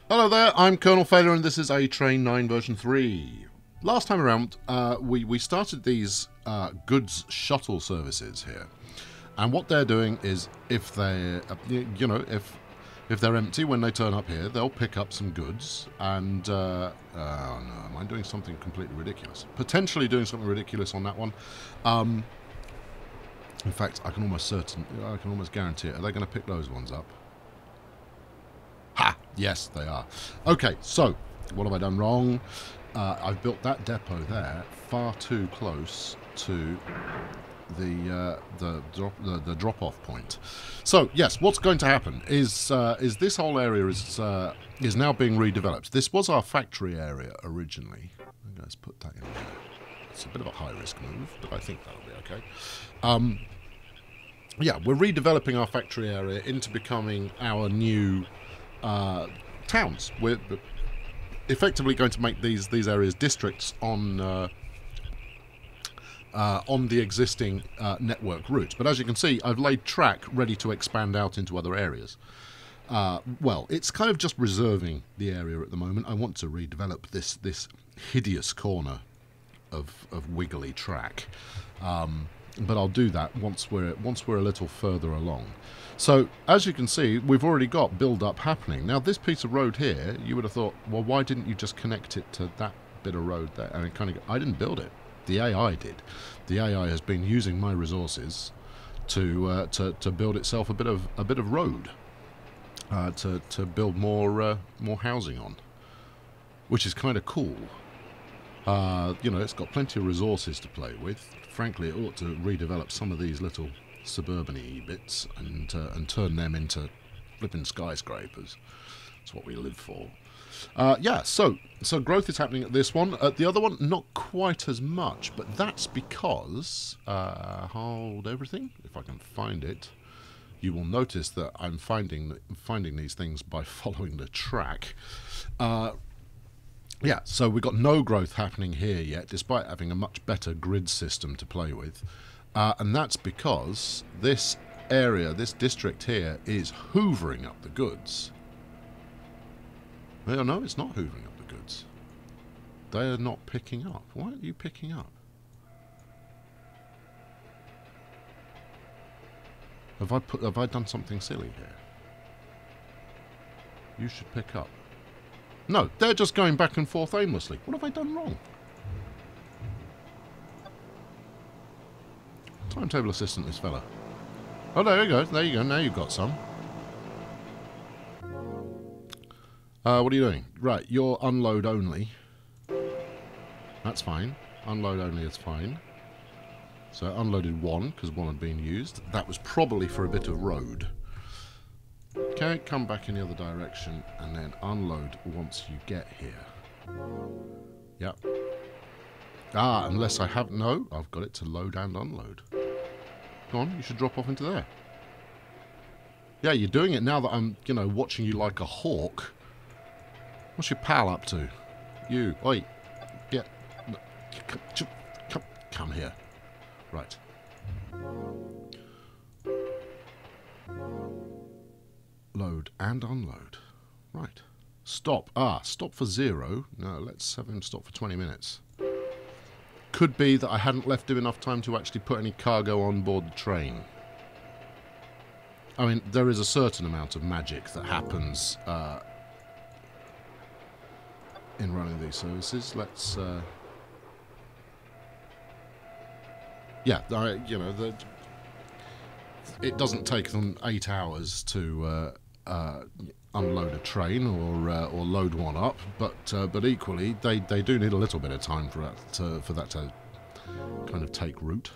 Hello there, I'm Colonel Failure and this is A Train 9 version 3. Last time around, we started these goods shuttle services here. And what they're doing is, if they, if they're empty when they turn up here, they'll pick up some goods and, oh no, am I doing something completely ridiculous? Potentially doing something ridiculous on that one. In fact, I can almost guarantee it. Are they going to pick those ones up? Ha! Yes, they are. Okay, so, what have I done wrong? I've built that depot there far too close to the drop-off point. So, yes, what's going to happen is this whole area is now being redeveloped. This was our factory area originally. Let's put that in there. It's a bit of a high-risk move, but I think that'll be okay. Yeah, we're redeveloping our factory area into becoming our new towns. We're effectively going to make these areas districts on the existing network routes. But as you can see, I've laid track ready to expand out into other areas. Well, it's kind of just reserving the area at the moment. I want to redevelop this hideous corner of wiggly track. But I'll do that once we're a little further along. So, as you can see, we've already got build-up happening. Now, this piece of road here, you would have thought, well, why didn't you just connect it to that bit of road there? And it kind of, I didn't build it. The AI did. The AI has been using my resources to build itself a bit of road to build more housing on, which is kind of cool. It's got plenty of resources to play with. Frankly, it ought to redevelop some of these little suburban-y bits and turn them into flipping skyscrapers. That's what we live for. Yeah, so growth is happening at this one. At the other one, not quite as much, but that's because hold everything. If I can find it, you will notice that I'm finding these things by following the track. Yeah, so we've got no growth happening here yet, despite having a much better grid system to play with. And that's because this area, this district here, is hoovering up the goods. Well, no, it's not hoovering up the goods. They are not picking up. Why aren't you picking up? Have I done something silly here? You should pick up. No, they're just going back and forth aimlessly. What have I done wrong? Timetable assistant, this fella. Oh, there you go. There you go. Now you've got some. What are you doing? Right, you're unload only. That's fine. Unload only is fine. So unloaded one, because one had been used. That was probably for a bit of road. Okay, come back in the other direction and then unload once you get here. Yep. Ah, unless I have... No, I've got it to load and unload. Go on, you should drop off into there. Yeah, you're doing it now that I'm, watching you like a hawk. What's your pal up to? You. Oi. Yeah. Come here. Right. Load and unload. Right. Stop. Ah, stop for 0. No, let's have him stop for 20 minutes. Could be that I hadn't left him enough time to actually put any cargo on board the train. I mean, there is a certain amount of magic that happens in running these services. Let's... yeah, it doesn't take them 8 hours to unload a train or load one up, but equally they do need a little bit of time for that to kind of take root.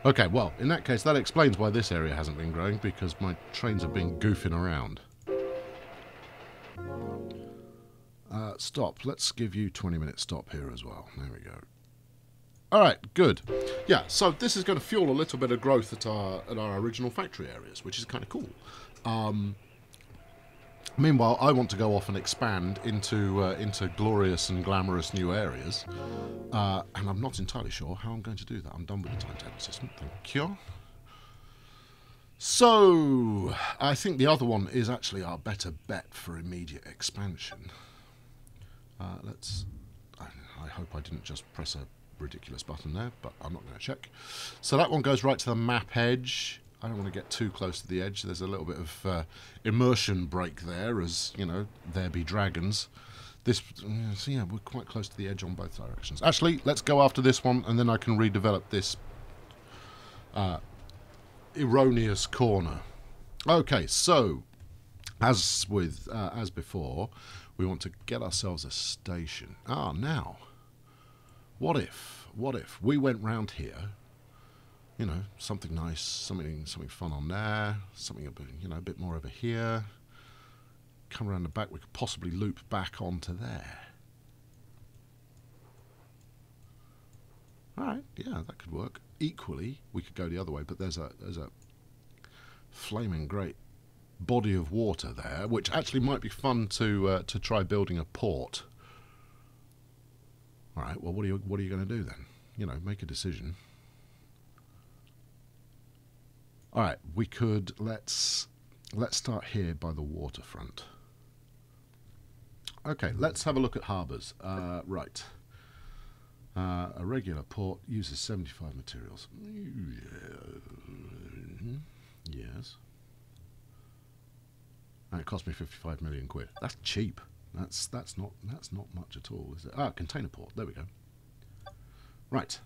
Okay, well, in that case, that explains why this area hasn't been growing, because my trains have been goofing around. Stop. Let's give you 20-minute stop here as well. There we go. Alright, good. Yeah, so this is going to fuel a little bit of growth at our original factory areas, which is kind of cool. Meanwhile, I want to go off and expand into glorious and glamorous new areas, and I'm not entirely sure how I'm going to do that. I'm done with the timetable system, thank you. So, I think the other one is actually our better bet for immediate expansion. I hope I didn't just press a ridiculous button there, but I'm not going to check. So that one goes right to the map edge. I don't want to get too close to the edge. There's a little bit of immersion break there, as, you know, there be dragons. So yeah, we're quite close to the edge on both directions. Actually, let's go after this one, and then I can redevelop this erroneous corner. Okay, so as before, we want to get ourselves a station. Now, what if we went round here? You know, something nice, something fun on there, something a bit more over here. Come around the back, we could possibly loop back onto there. All right, yeah, that could work. Equally, we could go the other way, but there's a flaming great body of water there, which actually might be fun to try building a port. All right, well, what are you going to do then? You know, make a decision. All right, we could let's start here by the waterfront. Okay, let's have a look at harbours. Right. A regular port uses 75 materials. Yes. And it cost me 55 million quid. That's cheap. That's not much at all, is it? Container port. There we go. Right.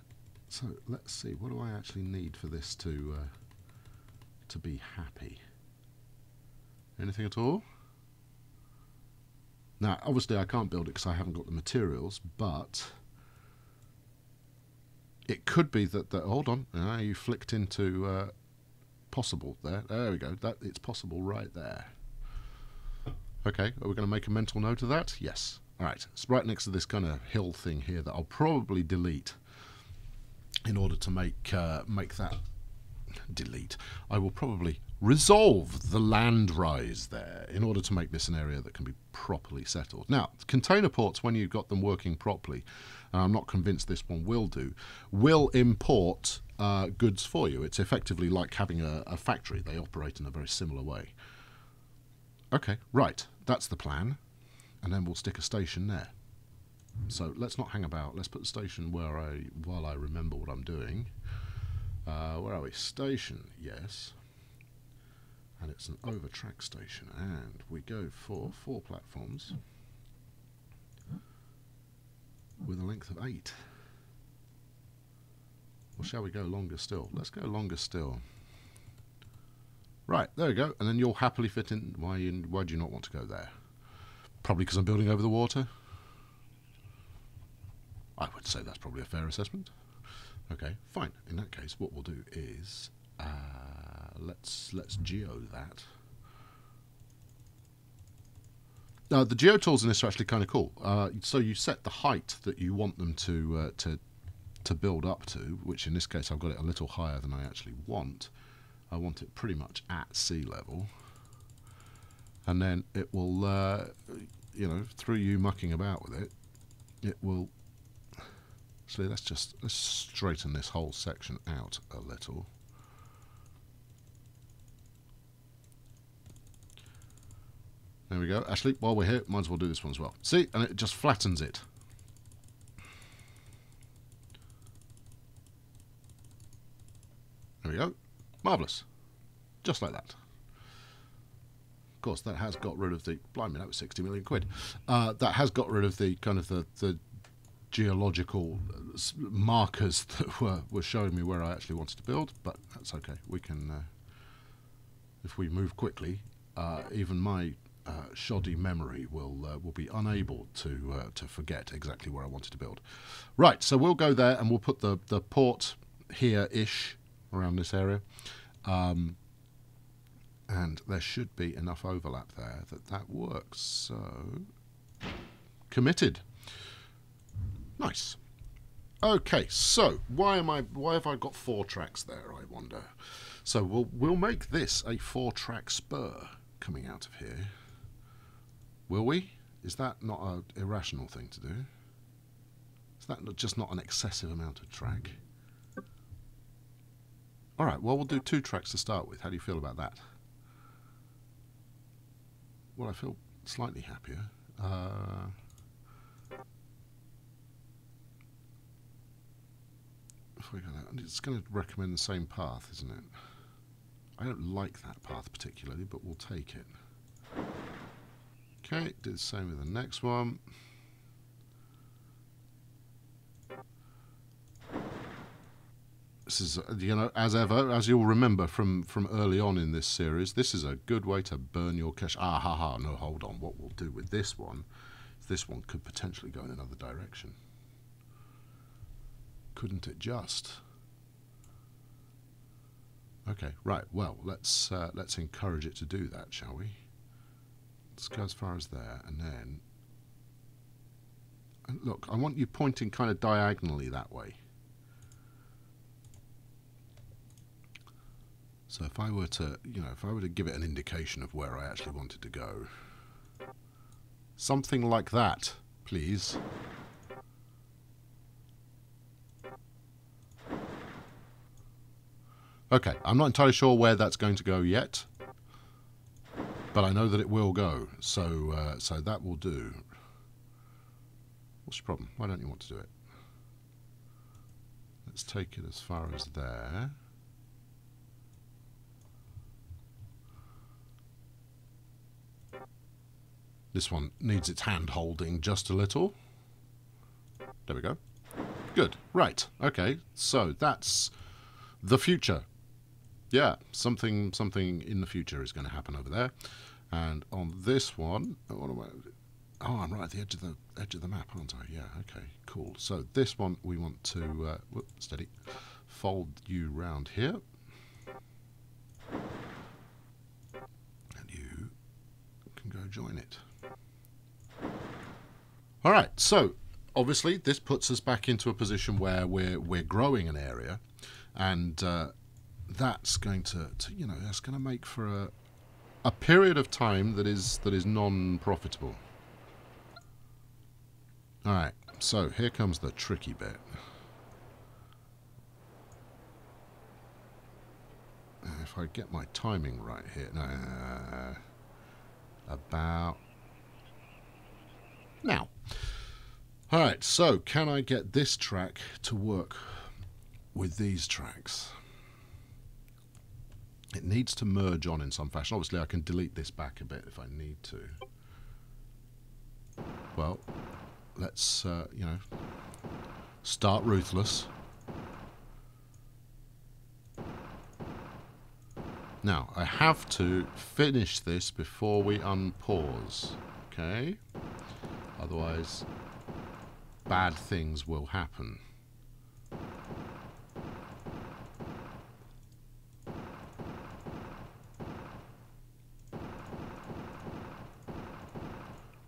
So let's see. What do I actually need for this to be happy? Anything at all? Now, obviously, I can't build it because I haven't got the materials, but it could be that hold on, you flicked into possible there. There we go. It's possible right there. Okay, are we going to make a mental note of that? Yes. All right. It's right next to this kind of hill thing here that I'll probably delete in order to make that delete. I will probably resolve the land rise there in order to make this an area that can be properly settled. Now, container ports, when you've got them working properly, and I'm not convinced this one will do, will import goods for you. It's effectively like having a factory. They operate in a very similar way. Okay, right, that's the plan, and then we'll stick a station there. So let's not hang about. Let's put the station while I remember what I'm doing. Where are we? Station, yes. And it's an over-track station, and we go for 4 platforms with a length of 8. Or shall we go longer still? Let's go longer still. Right, there we go, and then you'll happily fit in. Why do you not want to go there? Probably because I'm building over the water? I would say that's probably a fair assessment. Okay, fine. In that case, what we'll do is let's geo that. The geo tools in this are actually kind of cool. So you set the height that you want them to build up to, which in this case I've got it a little higher than I actually want. I want it pretty much at sea level, and then it will, you know, through you mucking about with it, it will. So let's straighten this whole section out a little. There we go. Actually, while we're here, might as well do this one as well. See, and it just flattens it. There we go. Marvellous. Just like that. Of course, that has got rid of the... Blimey, that was 60 million quid. That has got rid of the kind of the geological markers that were showing me where I actually wanted to build, but that's okay. We can, if we move quickly, even my shoddy memory will be unable to forget exactly where I wanted to build. Right, so we'll go there and we'll put the port here-ish around this area, and there should be enough overlap there that works. So committed. Nice. Okay, so why have I got 4 tracks there, I wonder? So we'll make this a 4-track spur coming out of here. Will we? Is that not an irrational thing to do? Is that just not an excessive amount of track? Alright, well, we'll do 2 tracks to start with. How do you feel about that? Well, I feel slightly happier. If we go that, it's going to recommend the same path, isn't it? I don't like that path particularly, but we'll take it. Okay, do the same with the next one. This is, you know, as ever, as you'll remember from early on in this series, this is a good way to burn your cash. Ah, ha, ha, no, hold on. What we'll do with this one could potentially go in another direction. Couldn't it just? Okay, right. Well, let's encourage it to do that, shall we? Let's go as far as there, and then... And look, I want you pointing kind of diagonally that way. So if I were to, you know, if I were to give it an indication of where I actually wanted to go, something like that, please. Okay, I'm not entirely sure where that's going to go yet, but I know that it will go, so so that will do. What's your problem? Why don't you want to do it? Let's take it as far as there. This one needs its hand holding just a little. There we go. Good. Right. Okay. So that's the future. Yeah, something in the future is going to happen over there. And on this one, oh, I'm right at the edge of the map, aren't I? Yeah. Okay. Cool. So this one we want to steady, fold you round here, and you can go join it. All right. So obviously this puts us back into a position where we're growing an area, and that's going to you know, that's going to make for a period of time that is non-profitable. All right, so here comes the tricky bit. If I get my timing right here, no, about now. All right, so can I get this track to work with these tracks? It needs to merge on in some fashion. Obviously, I can delete this back a bit if I need to. Well, let's, you know, start ruthless. Now, I have to finish this before we unpause, okay? Otherwise, bad things will happen.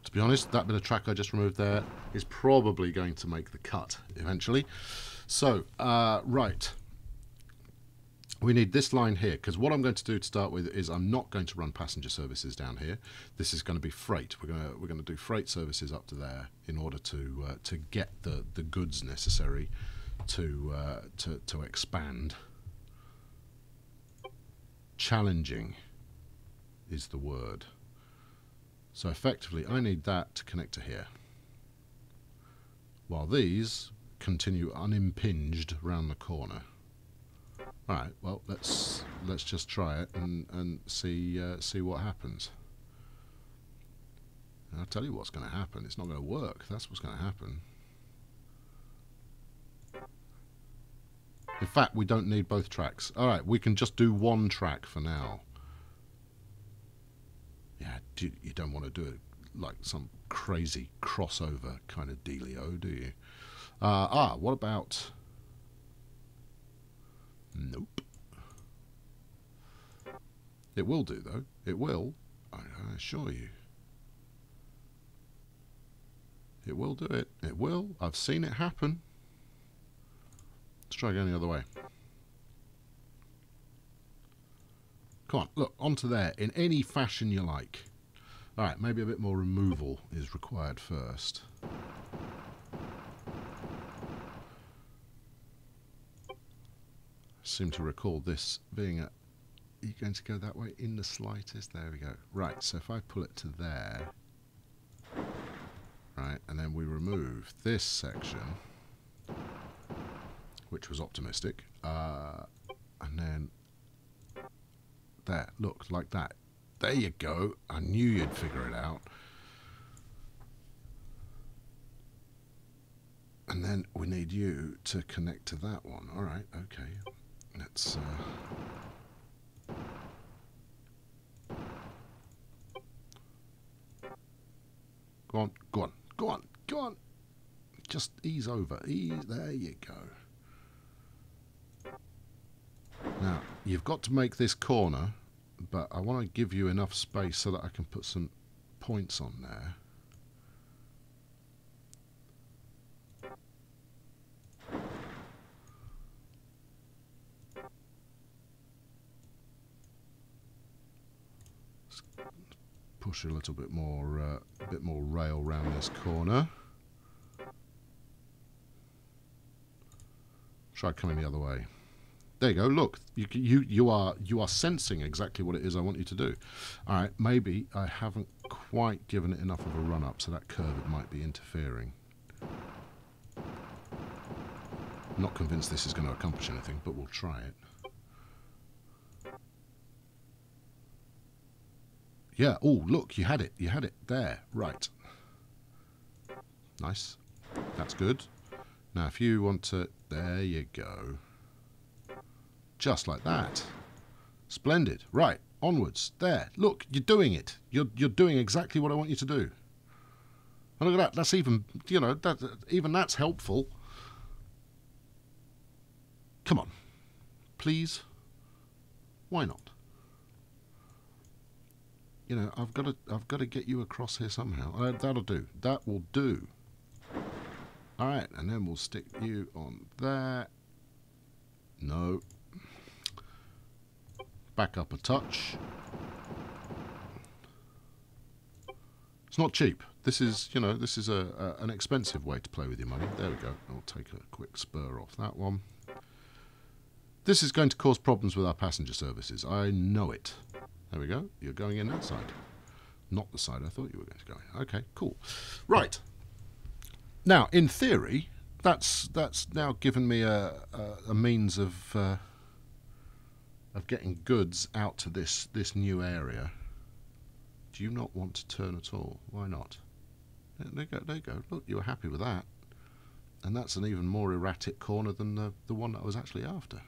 To be honest, that bit of track I just removed there is probably going to make the cut eventually. So, right. We need this line here, because what I'm going to do to start with is I'm not going to run passenger services down here. This is going to be freight. We're going to do freight services up to there in order to get the goods necessary to expand. Challenging is the word. So effectively, I need that to connect to here, while these continue unimpinged round the corner. All right. Well, let's just try it and see what happens. And I'll tell you what's going to happen. It's not going to work. That's what's going to happen. In fact, we don't need both tracks. All right, we can just do one track for now. Yeah, you don't want to do it like some crazy crossover kind of dealio, do you? What about... Nope. It will do, though. It will. I assure you. It will do it. It will. I've seen it happen. Let's try going the other way. Come on, look, onto there, in any fashion you like. Alright, maybe a bit more removal is required first. seem to recall this being a... Are you going to go that way in the slightest? There we go. Right, so if I pull it to there... Right, and then we remove this section, which was optimistic, and then there, look, like that. There you go. I knew you'd figure it out. And then we need you to connect to that one. All right, okay. Let's... Go on, go on, go on, go on. Just ease over. Ease. There you go. Now, you've got to make this corner, but I want to give you enough space so that I can put some points on there. Push a little bit more rail around this corner. Try coming the other way. There you go. Look, you are sensing exactly what it is I want you to do. All right, maybe I haven't quite given it enough of a run up, so that curve it might be interfering. I'm not convinced this is going to accomplish anything, but we'll try it. Yeah, oh, look, you had it. You had it there. Right. Nice. That's good. Now, if you want to... There you go. Just like that. Splendid. Right, onwards. There. Look, you're doing it. You're doing exactly what I want you to do. And look at that. That's even, you know, even that's helpful. Come on. Please. Why not? You know, I've got to get you across here somehow. That'll do. That will do. All right, and then we'll stick you on there. No. Back up a touch. It's not cheap. This is, you know, this is an expensive way to play with your money. There we go. I'll take a quick spur off that one. This is going to cause problems with our passenger services. I know it. There we go. You're going in that side. Not the side I thought you were going to go in. Okay, cool. Right. Now, in theory, that's now given me a means of getting goods out to this new area. Do you not want to turn at all? Why not? There you go. There you go. Look, you were happy with that. And that's an even more erratic corner than the one that I was actually after.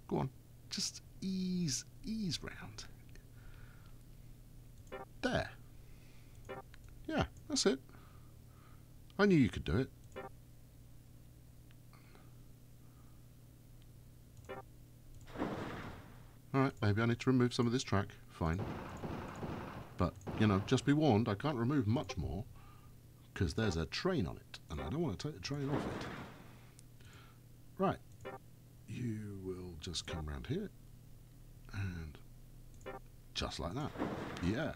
Go on. Just ease round. There. Yeah, that's it. I knew you could do it. Alright, maybe I need to remove some of this track. Fine. But, you know, just be warned, I can't remove much more because there's a train on it, and I don't want to take the train off it. Right. You will just come round here. And just like that. Yeah.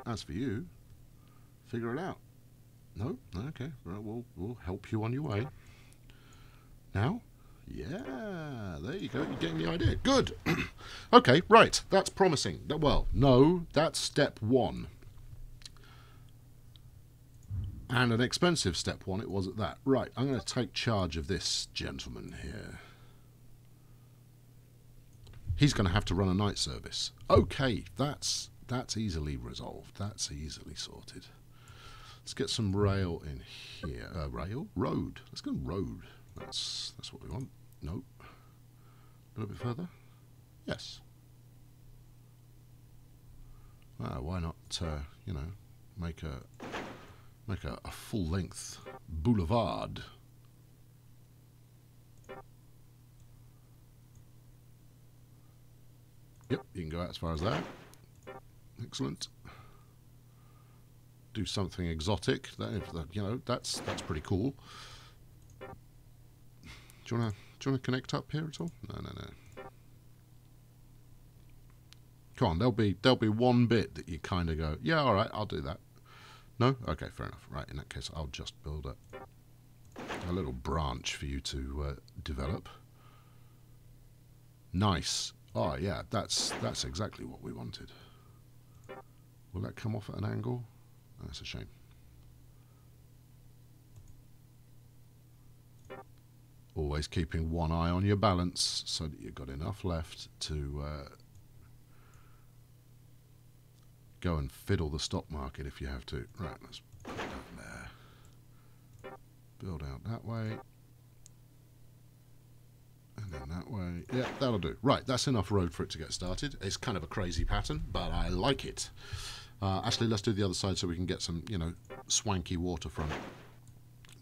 As for you, figure it out. No? Okay. Right, we'll help you on your way. Now? Yeah. There you go. You're getting the idea. Good. Okay, right. That's promising. Well, no. That's step one. And an expensive step one it was at that. Right. I'm going to take charge of this gentleman here. He's going to have to run a night service. Okay, that's easily resolved. That's easily sorted. Let's get some rail in here. Rail? Road. Let's go road. That's what we want. Nope. A little bit further? Yes. Why not, you know, make a full-length boulevard. Yep, you can go out as far as that. Excellent. Do something exotic. You know, that's pretty cool. Do you wanna connect up here at all? No. Come on, there'll be one bit that you kind of go, yeah, all right, I'll do that. No? Okay, fair enough. Right, in that case, I'll just build a little branch for you to develop. Nice. Oh yeah, that's exactly what we wanted. Will that come off at an angle? That's a shame. Always keeping one eye on your balance so that you've got enough left to go and fiddle the stock market if you have to. Right, let's put it down there. Build out that way. And then that way. Yeah, that'll do. Right, that's enough road for it to get started. It's kind of a crazy pattern, but I like it. Actually, let's do the other side so we can get some, you know, swanky waterfront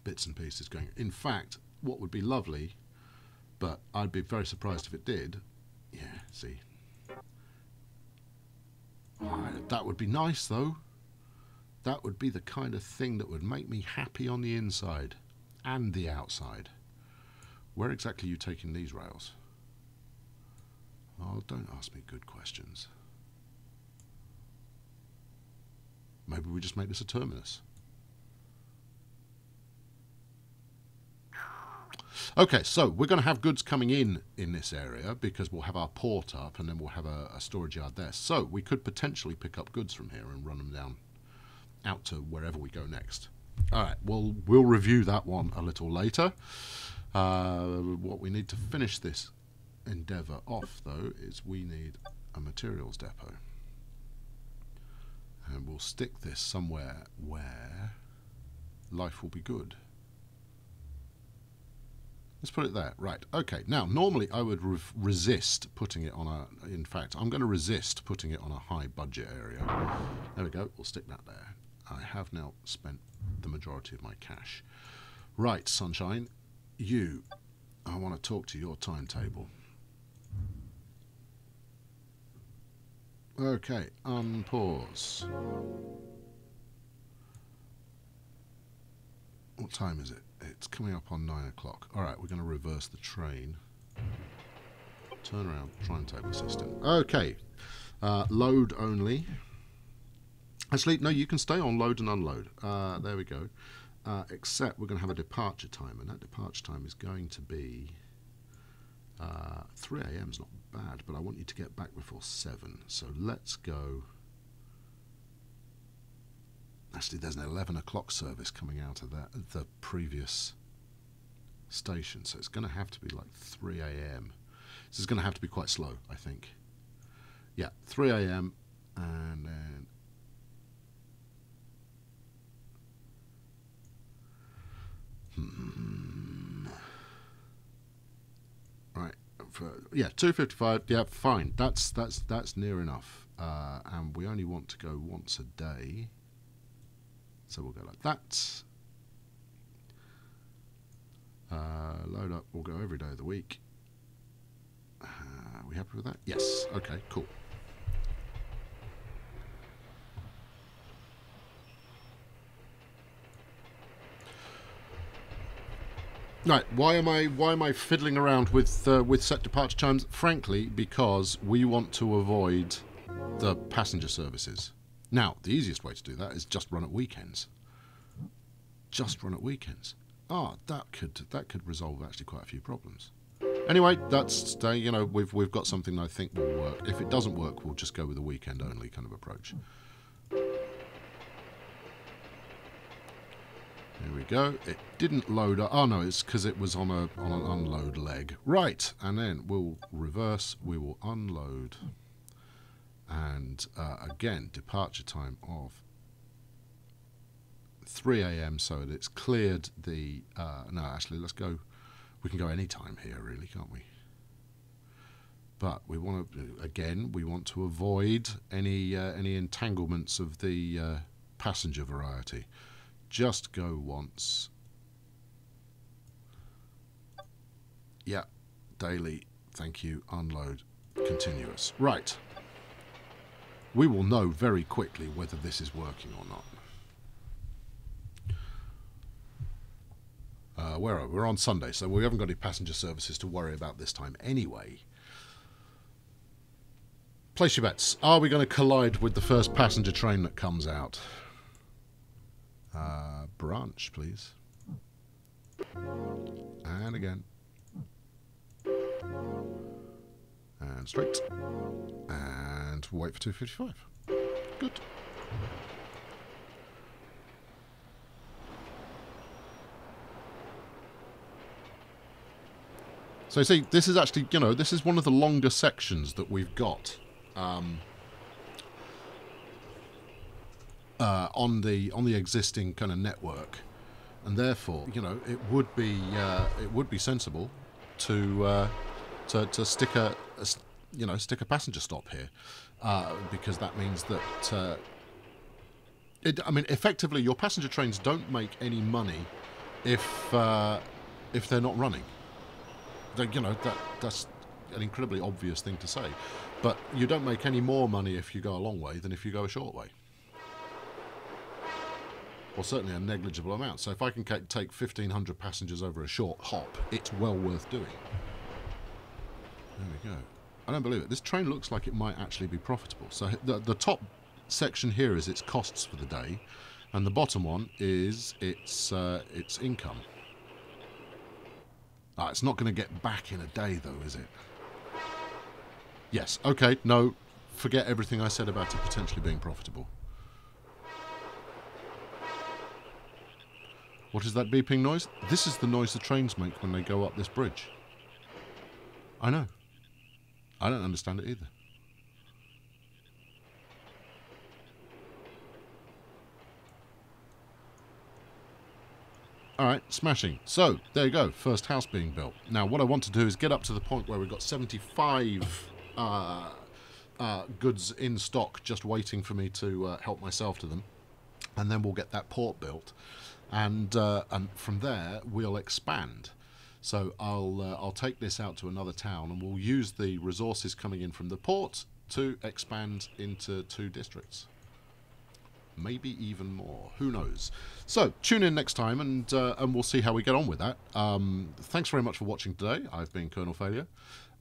bits and pieces going. In fact, what would be lovely, but I'd be very surprised if it did. Yeah, see. That would be nice, though. That would be the kind of thing that would make me happy on the inside and the outside. Where exactly are you taking these rails? Oh, don't ask me good questions. Maybe we just make this a terminus. Okay, so we're going to have goods coming in this area because we'll have our port up and then we'll have a storage yard there. So we could potentially pick up goods from here and run them down out to wherever we go next. All right, we'll review that one a little later. What we need to finish this endeavour off, though, is we need a materials depot. And we'll stick this somewhere where life will be good. Let's put it there. Right, okay. Now, normally I would resist putting it on a... In fact, I'm going to resist putting it on a high budget area. There we go. We'll stick that there. I have now spent the majority of my cash. Right, Sunshine. You. I want to talk to your timetable. Okay, unpause. What time is it? It's coming up on 9 o'clock. Alright, we're going to reverse the train. Turn around, timetable system. Okay, load only. Actually, no, you can stay on load and unload. There we go. Except we're going to have a departure time, and that departure time is going to be 3 AM is not bad, but I want you to get back before 7. So let's go. Actually, there's an 11 o'clock service coming out of the previous station, so it's going to have to be like 3 AM. This is going to have to be quite slow, I think. Yeah, 3 AM, and then right. Yeah, 2:55. Yeah, fine. That's near enough. And we only want to go once a day. So we'll go like that. Load up, we'll go every day of the week. Are we happy with that? Yes. Okay, cool. Right, why am I fiddling around with set departure times? Frankly, because we want to avoid the passenger services. Now, the easiest way to do that is just run at weekends. Just run at weekends. Ah, that could resolve actually quite a few problems. Anyway, that's you know, we've got something I think will work. If it doesn't work, we'll just go with a weekend only kind of approach. Here we go. It didn't load up. Oh no, it's because it was on an unload leg. Right, and then we'll reverse. We will unload. And again, departure time of 3 AM, so that it's cleared the... no, actually, let's go... We can go any time here, really, can't we? But we want to... Again, we want to avoid any entanglements of the passenger variety. Just go once. Yeah, daily, thank you, unload, continuous. Right. We will know very quickly whether this is working or not. Where are we? We're on Sunday, so we haven't got any passenger services to worry about this time anyway. Place your bets. Are we going to collide with the first passenger train that comes out? Branch, please. And again. And straight. And wait for 255. Good. So you see, this is actually, you know, this is one of the longer sections that we've got on the existing kind of network, and therefore, you know, it would be sensible to stick a passenger stop here, because that means that I mean, effectively, your passenger trains don't make any money if they're not running. You know, that's an incredibly obvious thing to say, but you don't make any more money if you go a long way than if you go a short way, or certainly a negligible amount. So if I can take 1,500 passengers over a short hop, it's well worth doing. There we go. I don't believe it. This train looks like it might actually be profitable. So the top section here is its costs for the day, and the bottom one is its income. It's not going to get back in a day, though, is it? Yes. Okay. No. Forget everything I said about it potentially being profitable. What is that beeping noise? This is the noise the trains make when they go up this bridge. I know. I don't understand it either. Alright, smashing. So, there you go, first house being built. Now, what I want to do is get up to the point where we've got 75 goods in stock just waiting for me to help myself to them. And then we'll get that port built. And from there, we'll expand. So I'll take this out to another town, and we'll use the resources coming in from the port to expand into 2 districts. Maybe even more. Who knows? So tune in next time, and we'll see how we get on with that. Thanks very much for watching today. I've been Colonel Failure.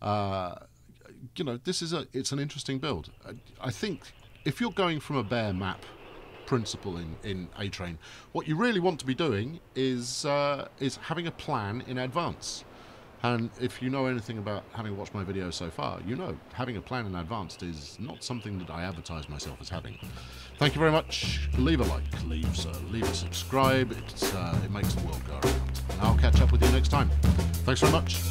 You know, it's an interesting build. I think if you're going from a bare map principle in A-Train, what you really want to be doing is having a plan in advance. And if you know anything about having watched my videos so far, you know having a plan in advance is not something that I advertise myself as having. Thank you very much. Leave a like, leave a subscribe. It makes the world go around. And I'll catch up with you next time. Thanks very much.